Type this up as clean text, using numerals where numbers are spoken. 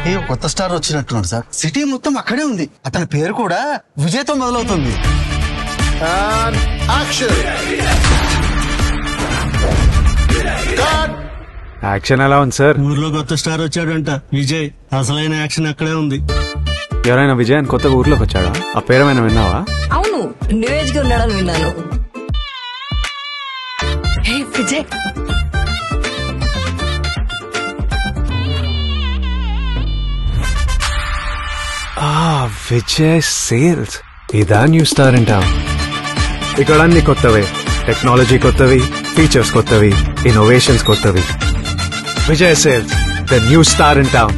కి కొత్త star వచ్చినట్టున్నాడు sir. City మొత్తం అక్కడే ఉంది. అతని పేరు కూడా విజయ్తో మొదలవుతుంది. యాక్షన్ ఎలా ఉంది సార్? ఊర్లో కొత్త స్టార్ వచ్చాడంట విజయ్. అసలైన యాక్షన్ అక్కడే ఉంది. ఎవరైనా విజయ్ అని కొత్తగా ఊర్లోకి వచ్చాడా? ఆ పేరేమైనా విన్నావా? అవును, న్యూ ఏజ్ గా ఉన్నాడని విన్నాను. విజయ్ విజయ్ సేల్స్. ఇదా న్యూ స్టార్ ఇన్ టౌన్. ఇక్కడ అన్ని కొత్తవే. టెక్నాలజీ కొత్తవి, ఫీచర్స్ కొత్తవి, ఇన్నోవేషన్స్ కొత్తవి. Vijay sales, the new star in town.